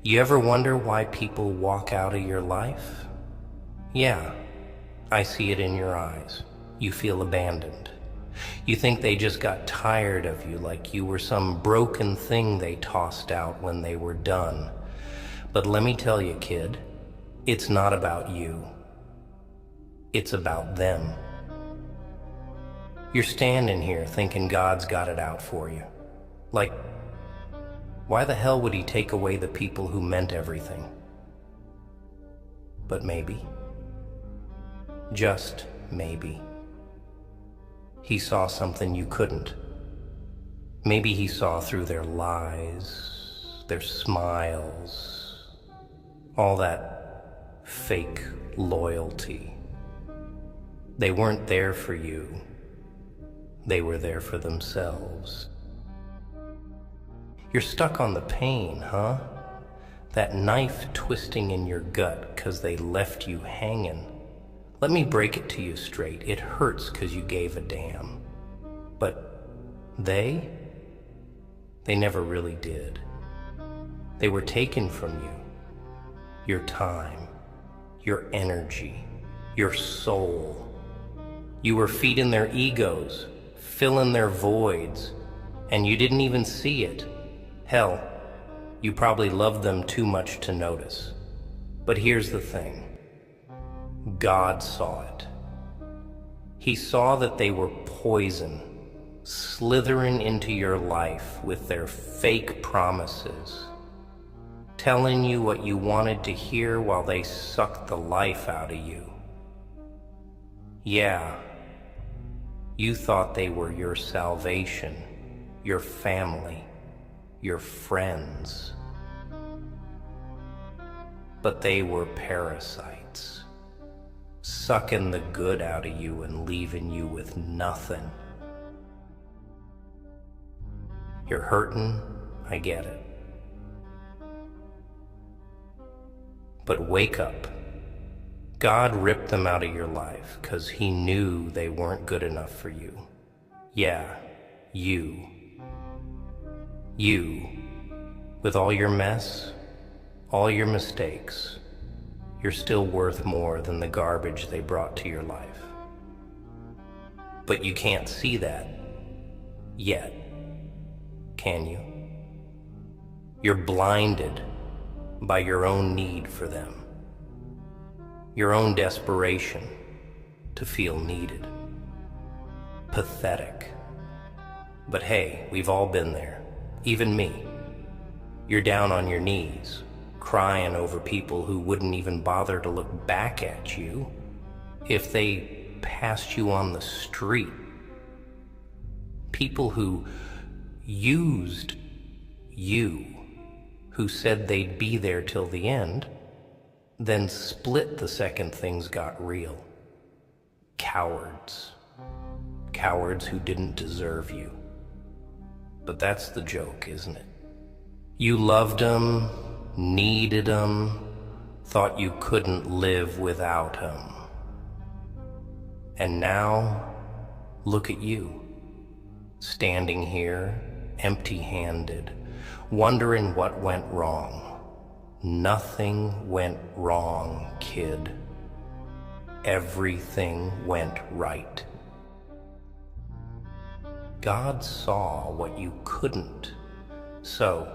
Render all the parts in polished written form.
You ever wonder why people walk out of your life? Yeah, I see it in your eyes. You feel abandoned. You think they just got tired of you, like you were some broken thing they tossed out when they were done. But let me tell you, kid, it's not about you. It's about them. You're standing here thinking God's got it out for you. Like, why the hell would he take away the people who meant everything? But maybe, just maybe, he saw something you couldn't. Maybe he saw through their lies, their smiles, all that fake loyalty. They weren't there for you. They were there for themselves. You're stuck on the pain, huh? That knife twisting in your gut 'cause they left you hanging. Let me break it to you straight. It hurts 'cause you gave a damn. But they never really did. They were taken from you. Your time, your energy, your soul. You were feeding their egos, filling their voids, and you didn't even see it. Hell, you probably loved them too much to notice. But here's the thing. God saw it. He saw that they were poison, slithering into your life with their fake promises, telling you what you wanted to hear while they sucked the life out of you. Yeah, you thought they were your salvation, your family, your friends. But they were parasites, sucking the good out of you and leaving you with nothing. You're hurting, I get it. But wake up. God ripped them out of your life 'cause he knew they weren't good enough for you. Yeah, you. You, with all your mess, all your mistakes, you're still worth more than the garbage they brought to your life. But you can't see that yet, can you? You're blinded by your own need for them, your own desperation to feel needed. Pathetic. But hey, we've all been there. Even me. You're down on your knees, crying over people who wouldn't even bother to look back at you if they passed you on the street. People who used you, who said they'd be there till the end, then split the second things got real. Cowards. Cowards who didn't deserve you. But that's the joke, isn't it? You loved them, needed them, thought you couldn't live without them. And now, look at you, standing here, empty-handed, wondering what went wrong. Nothing went wrong, kid. Everything went right. God saw what you couldn't, so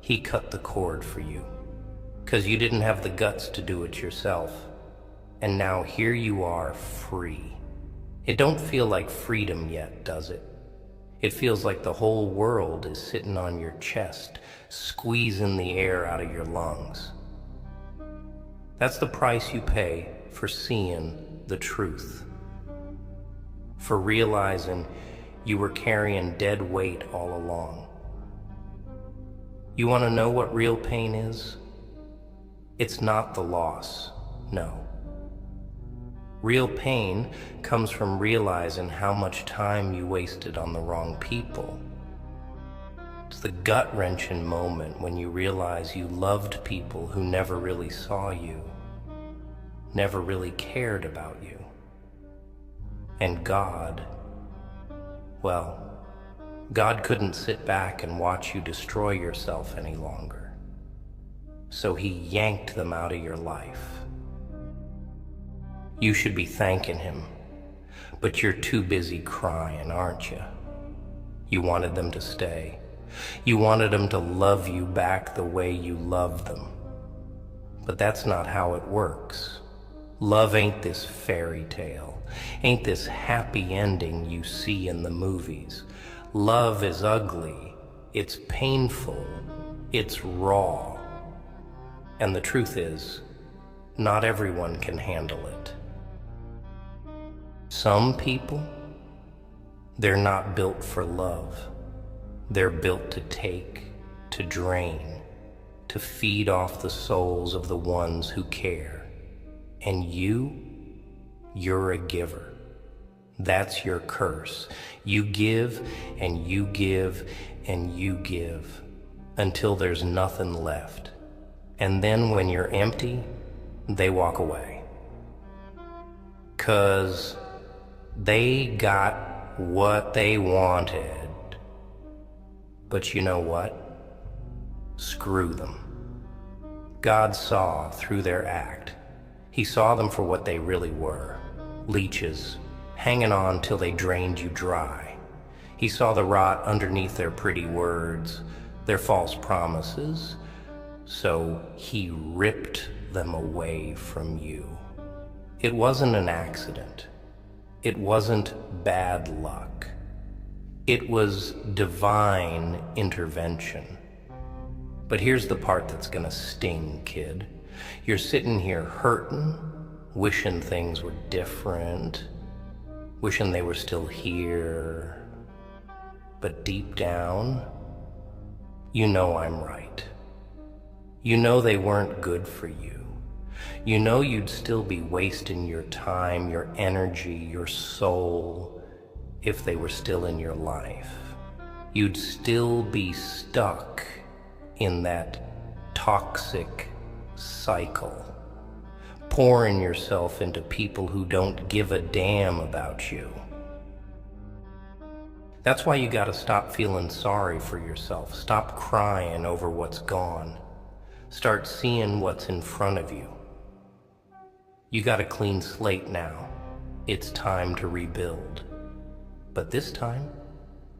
he cut the cord for you, 'cause you didn't have the guts to do it yourself. And now here you are, free. It don't feel like freedom yet, does it? It feels like the whole world is sitting on your chest, squeezing the air out of your lungs. That's the price you pay for seeing the truth, for realizing you were carrying dead weight all along. You want to know what real pain is? It's not the loss, no. Real pain comes from realizing how much time you wasted on the wrong people. It's the gut-wrenching moment when you realize you loved people who never really saw you, never really cared about you. And God, well, God couldn't sit back and watch you destroy yourself any longer. so he yanked them out of your life. You should be thanking him, but you're too busy crying, aren't you? You wanted them to stay. You wanted them to love you back the way you loved them. But that's not how it works. Love ain't this fairy tale, ain't this happy ending you see in the movies. Love is ugly, it's painful, it's raw. And the truth is, not everyone can handle it. Some people, they're not built for love. They're built to take, to drain, to feed off the souls of the ones who care. And you're a giver. That's your curse. You give and you give and you give until there's nothing left. And then when you're empty, they walk away. 'Cause they got what they wanted. But you know what? Screw them. God saw through their act. He saw them for what they really were. Leeches, hanging on till they drained you dry. He saw the rot underneath their pretty words, their false promises. So he ripped them away from you. It wasn't an accident. It wasn't bad luck. It was divine intervention. But here's the part that's gonna sting, kid. You're sitting here hurting, wishing things were different, wishing they were still here. But deep down, you know I'm right. You know they weren't good for you. You know you'd still be wasting your time, your energy, your soul if they were still in your life. You'd still be stuck in that toxic cycle, pouring yourself into people who don't give a damn about you. That's why you gotta stop feeling sorry for yourself. Stop crying over what's gone. Start seeing what's in front of you. You got a clean slate now. It's time to rebuild. But this time,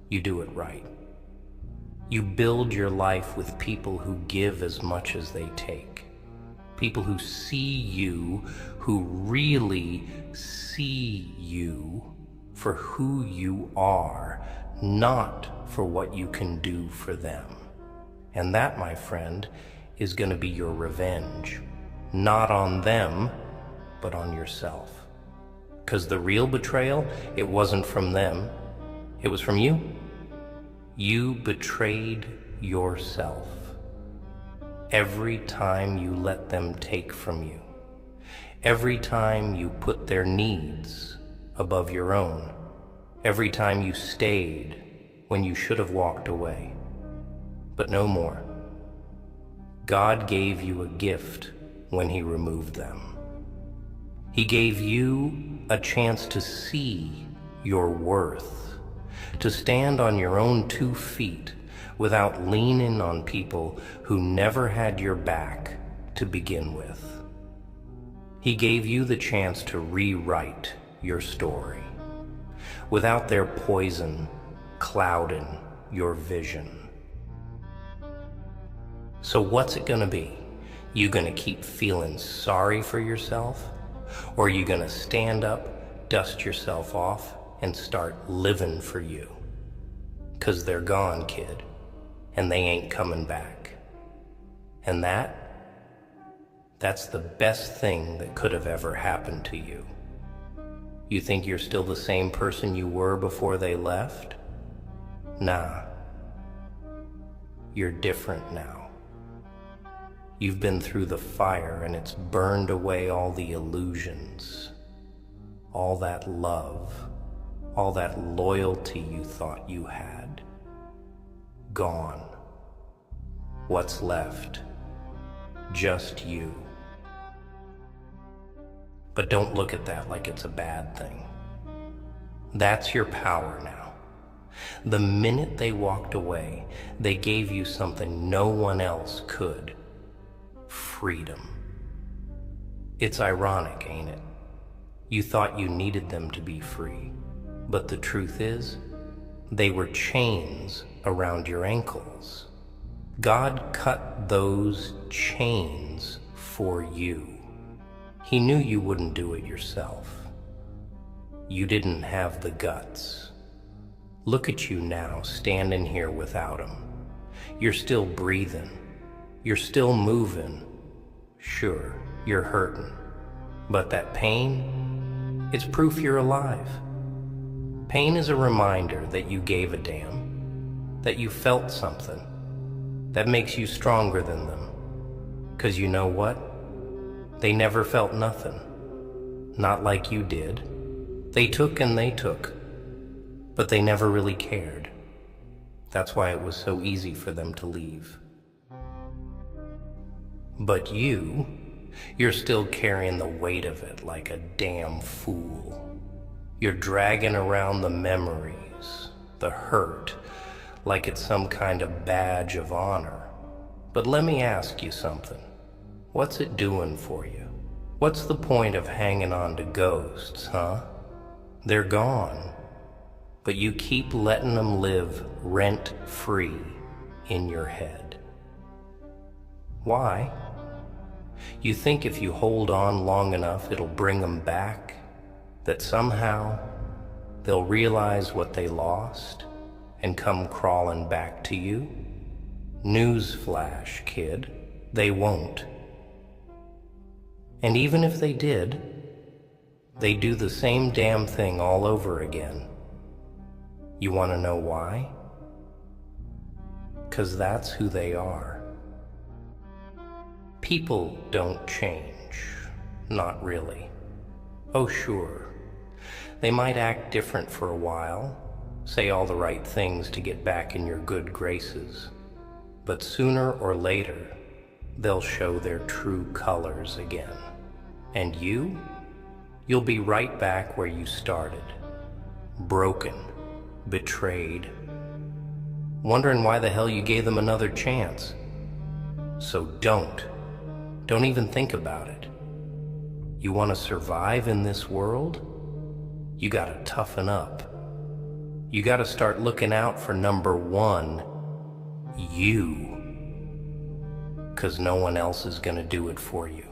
you do it right. You build your life with people who give as much as they take. People who see you, who really see you for who you are, not for what you can do for them. And that, my friend, is going to be your revenge. Not on them, but on yourself. Because the real betrayal, it wasn't from them. It was from you. You betrayed yourself every time you let them take from you. Every time you put their needs above your own. Every time you stayed when you should have walked away. But no more. God gave you a gift when He removed them. He gave you a chance to see your worth, to stand on your own 2 feet without leaning on people who never had your back to begin with. He gave you the chance to rewrite your story without their poison clouding your vision. So what's it gonna be? You gonna keep feeling sorry for yourself? Or are you gonna stand up, dust yourself off, and start living for you? 'Cause they're gone, kid, and they ain't coming back. And that's the best thing that could have ever happened to you. You think you're still the same person you were before they left? Nah. You're different now. You've been through the fire and it's burned away all the illusions, all that love, all that loyalty you thought you had. Gone. What's left? Just you. But don't look at that like it's a bad thing. That's your power now. The minute they walked away, they gave you something no one else could. freedom. It's ironic, ain't it? You thought you needed them to be free, but the truth is, they were chains around your ankles. God cut those chains for you. He knew you wouldn't do it yourself. You didn't have the guts. Look at you now, standing here without them. You're still breathing. You're still moving. Sure, you're hurting. But that pain, it's proof you're alive. Pain is a reminder that you gave a damn, that you felt something, that makes you stronger than them. 'Cause you know what? They never felt nothing. Not like you did. They took and they took, but they never really cared. That's why it was so easy for them to leave. But you're still carrying the weight of it like a damn fool. You're dragging around the memories, the hurt, like it's some kind of badge of honor. But let me ask you something. What's it doing for you? What's the point of hanging on to ghosts, huh? They're gone, but you keep letting them live rent-free in your head. Why? You think if you hold on long enough, it'll bring them back? That somehow they'll realize what they lost and come crawling back to you? Newsflash, kid, they won't. And even if they did, they do the same damn thing all over again. You want to know why? 'Cause that's who they are. People don't change. Not really. Oh, sure. They might act different for a while, say all the right things to get back in your good graces. But sooner or later, they'll show their true colors again. And you'll be right back where you started. Broken, betrayed, wondering why the hell you gave them another chance. So don't even think about it. You want to survive in this world? You gotta toughen up. You gotta start looking out for number one, you. 'Cause no one else is gonna do it for you.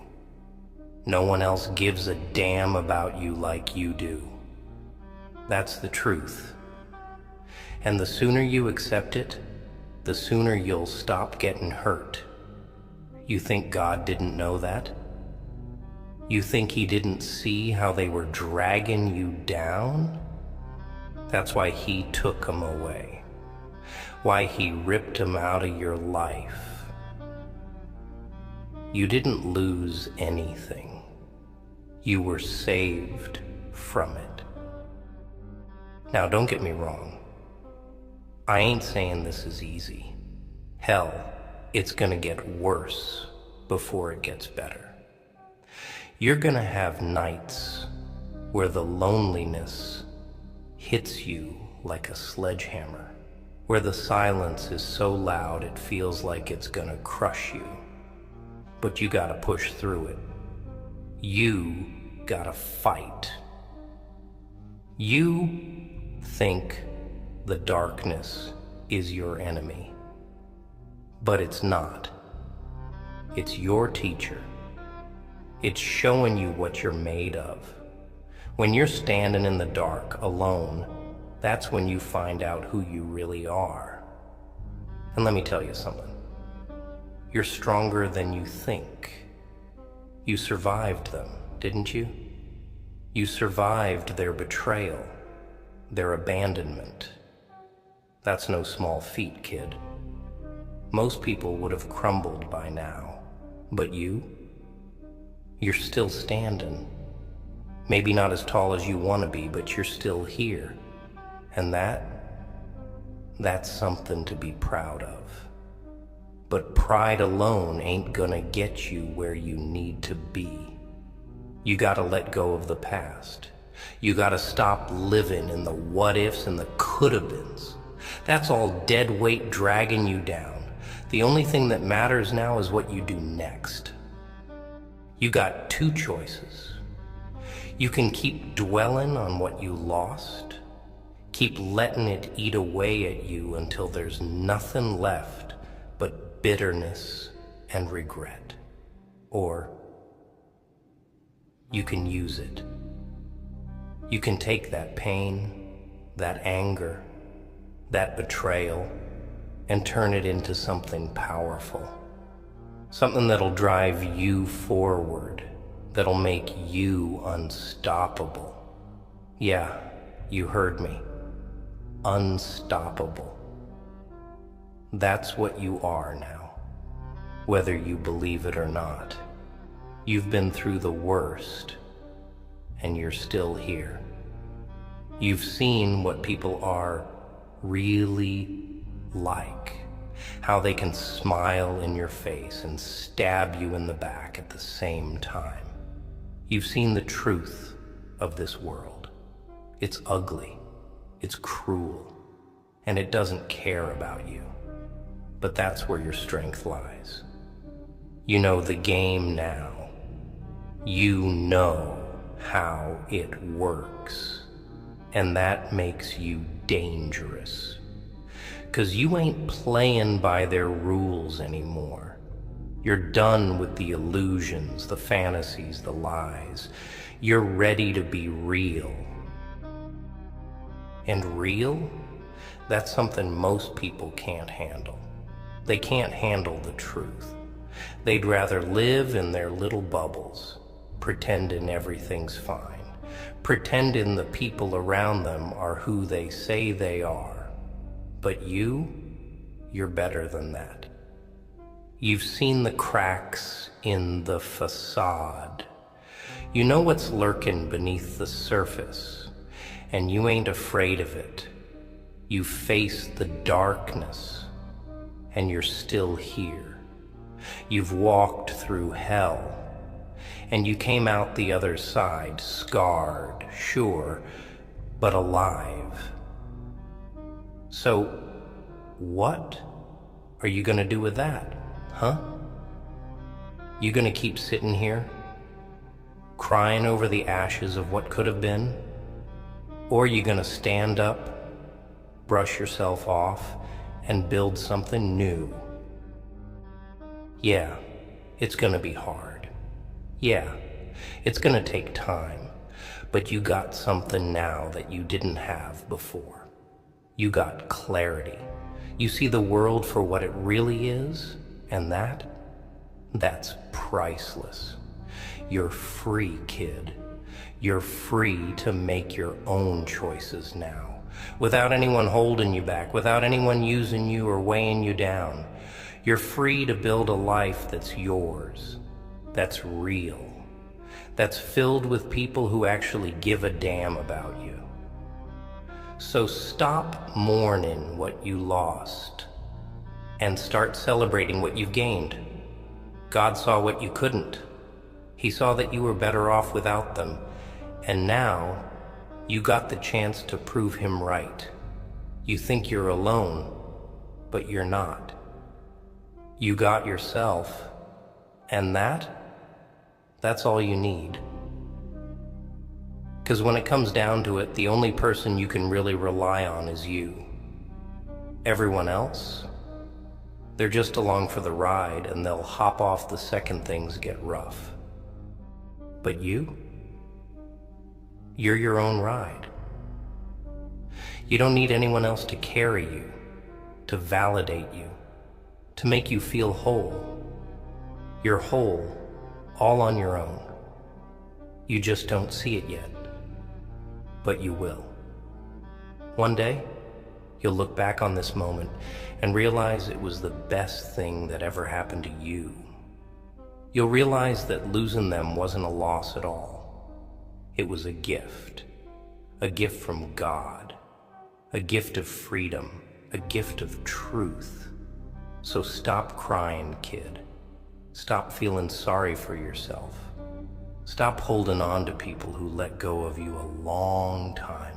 No one else gives a damn about you like you do. That's the truth. And the sooner you accept it, the sooner you'll stop getting hurt. You think God didn't know that? You think he didn't see how they were dragging you down? That's why he took them away. Why he ripped them out of your life. You didn't lose anything. You were saved from it. Now, don't get me wrong. I ain't saying this is easy. Hell, it's gonna get worse before it gets better. You're gonna have nights where the loneliness hits you like a sledgehammer, where the silence is so loud it feels like it's gonna crush you. But you gotta push through it. You gotta fight. You think the darkness is your enemy, but it's not. It's your teacher. It's showing you what you're made of. When you're standing in the dark alone, that's when you find out who you really are. And let me tell you something. You're stronger than you think. You survived them, didn't you? You survived their betrayal, their abandonment. That's no small feat, kid. Most people would have crumbled by now, but you're still standing. Maybe not as tall as you want to be, but you're still here. And that's something to be proud of. But pride alone ain't gonna get you where you need to be. You gotta let go of the past. You gotta stop living in the what ifs and the could have beens. That's all dead weight dragging you down. The only thing that matters now is what you do next. You got two choices. You can keep dwelling on what you lost, keep letting it eat away at you until there's nothing left but bitterness and regret. Or you can use it. You can take that pain, that anger, that betrayal, and turn it into something powerful. Something that'll drive you forward, that'll make you unstoppable. Yeah, you heard me. Unstoppable. That's what you are now, whether you believe it or not. You've been through the worst, and you're still here. You've seen what people are really like, how they can smile in your face and stab you in the back at the same time. You've seen the truth of this world. It's ugly, it's cruel, and it doesn't care about you. But that's where your strength lies. You know the game now. You know how it works. And that makes you dangerous. 'Cause you ain't playing by their rules anymore. You're done with the illusions, the fantasies, the lies. You're ready to be real. And real? That's something most people can't handle. They can't handle the truth. They'd rather live in their little bubbles, pretending everything's fine, pretending the people around them are who they say they are. But you're better than that. You've seen the cracks in the facade. You know what's lurking beneath the surface, and you ain't afraid of it. You face the darkness, and you're still here. You've walked through hell, and you came out the other side, scarred, sure, but alive. So, what are you gonna do with that, huh? You gonna keep sitting here, crying over the ashes of what could have been? Or are you gonna stand up, brush yourself off, and build something new? Yeah, it's gonna be hard. Yeah, it's gonna take time, but you got something now that you didn't have before. You got clarity. You see the world for what it really is, and that's priceless. You're free, kid. You're free to make your own choices now, without anyone holding you back, without anyone using you or weighing you down. You're free to build a life that's yours, that's real, that's filled with people who actually give a damn about you. So stop mourning what you lost and start celebrating what you've gained. God saw what you couldn't. He saw that you were better off without them, and now you got the chance to prove him right. You think you're alone, but you're not. You got yourself, and that's all you need. 'Cause when it comes down to it, the only person you can really rely on is you. Everyone else, they're just along for the ride, and they'll hop off the second things get rough. But you're your own ride. You don't need anyone else to carry you, to validate you, to make you feel whole. You're whole, all on your own. You just don't see it yet, but you will. One day, you'll look back on this moment and realize it was the best thing that ever happened to you. You'll realize that losing them wasn't a loss at all. It was a gift from God, a gift of freedom, a gift of truth. So stop crying, kid. Stop feeling sorry for yourself. Stop holding on to people who let go of you a long time